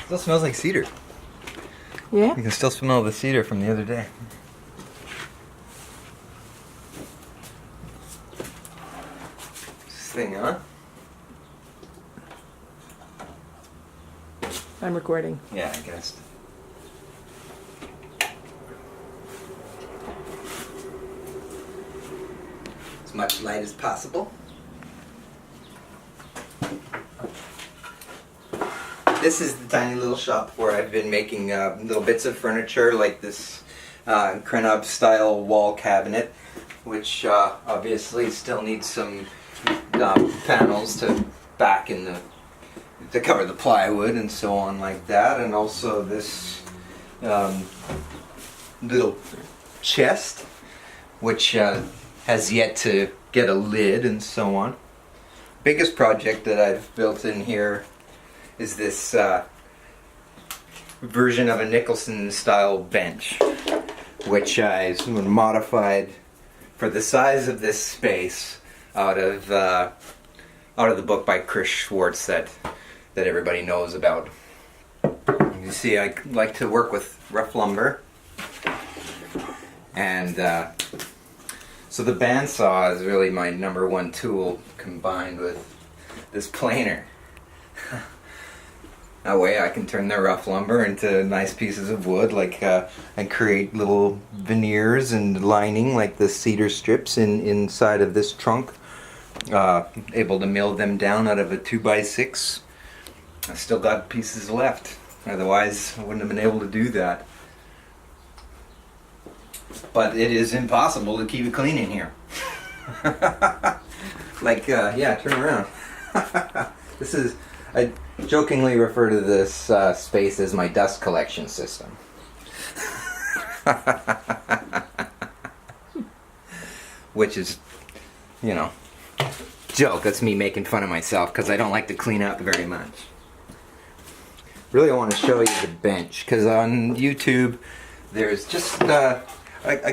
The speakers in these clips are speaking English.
Still smells like cedar. Yeah? You can still smell the cedar from the other day. This thing on? I'm recording. Yeah, I guess. As much light as possible. This is the tiny little shop where I've been making little bits of furniture, like this grownup style wall cabinet, which obviously still needs some panels to back in the to cover the plywood and so on like that, and also this little chest, which has yet to get a lid and so on. Biggest project that I've built in here is this version of a Nicholson style bench, which I sort of modified for the size of this space out of the book by Chris Schwartz that everybody knows about. You see, I like to work with rough lumber, and so the bandsaw is really my number one tool, combined with this planer. That way I can turn the rough lumber into nice pieces of wood, like and create little veneers and lining like the cedar strips inside of this trunk. Able to mill them down out of a 2x6. I still got pieces left, otherwise I wouldn't have been able to do that. But it is impossible to keep it clean in here. Like, yeah, turn around. This is, I jokingly refer to this space as my dust collection system. Which is, you know, joke. That's me making fun of myself because I don't like to clean up very much. Really, I want to show you the bench because on YouTube there's just, I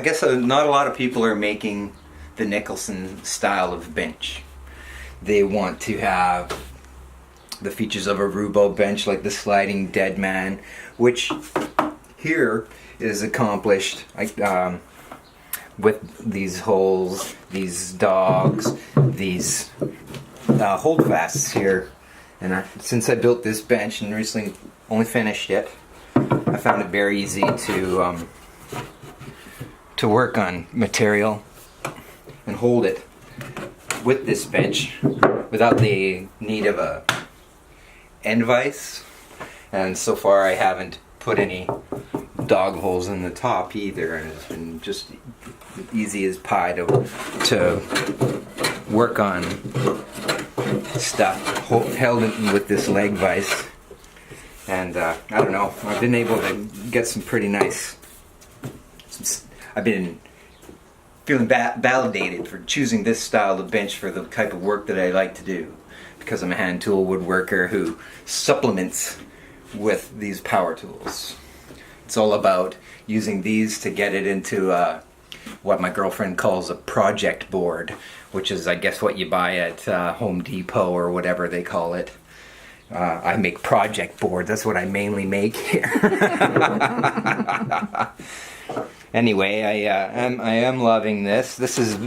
guess not a lot of people are making the Nicholson style of bench. They want to have the features of a Rubo bench, like the sliding dead man, which here is accomplished with these holes, these dogs, these holdfasts here. And since I built this bench and recently only finished it, I found it very easy to work on material and hold it with this bench without the need of a end vise. And so far I haven't put any dog holes in the top either, and it's been just easy as pie to work on stuff held with this leg vise. And I don't know, I've been able to get some pretty nice, I've been feeling validated for choosing this style of bench for the type of work that I like to do, because I'm a hand tool woodworker who supplements with these power tools. It's all about using these to get it into what my girlfriend calls a project board, which is, I guess, what you buy at Home Depot or whatever they call it. I make project boards. That's what I mainly make here. Anyway, I am loving this. This is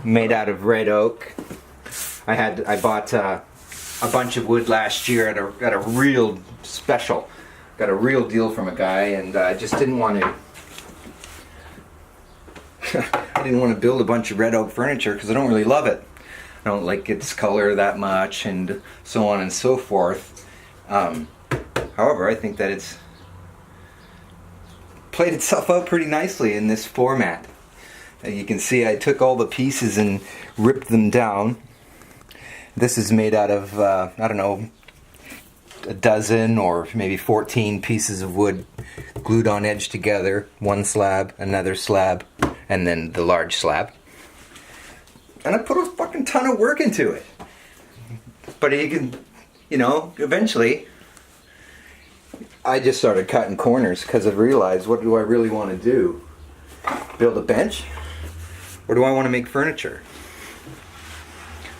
made out of red oak. I bought a bunch of wood last year at a real special. Got a real deal from a guy, and I just didn't want to. I didn't want to build a bunch of red oak furniture because I don't really love it. I don't like its color that much, and so on and so forth. However, I think that it's played itself out pretty nicely in this format. You can see I took all the pieces and ripped them down. This is made out of, I don't know, a dozen or maybe 14 pieces of wood glued on edge together. One slab, another slab, and then the large slab. And I put a fucking ton of work into it. But you can, you know, eventually I just started cutting corners because I realized, what do I really want to do? Build a bench? Or do I want to make furniture?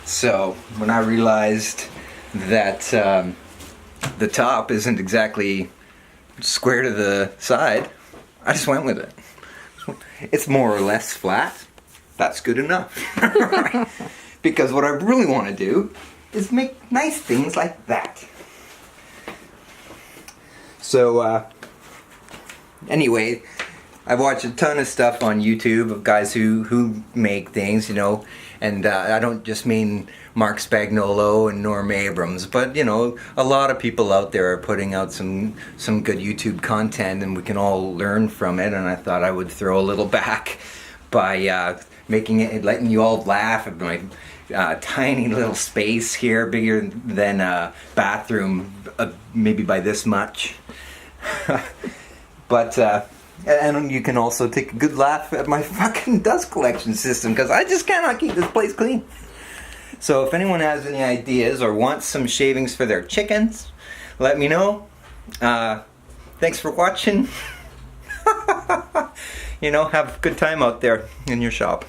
So when I realized that the top isn't exactly square to the side, I just went with it. It's more or less flat. That's good enough. Because what I really want to do is make nice things like that. So, anyway, I've watched a ton of stuff on YouTube of guys who make things, you know, and I don't just mean Mark Spagnolo and Norm Abrams, but, you know, a lot of people out there are putting out some good YouTube content, and we can all learn from it, and I thought I would throw a little back by making it, letting you all laugh at my tiny little space here, bigger than a bathroom, maybe by this much. But and you can also take a good laugh at my fucking dust collection system, because I just cannot keep this place clean. So if anyone has any ideas or wants some shavings for their chickens, let me know. Thanks for watching. You know, have a good time out there in your shop.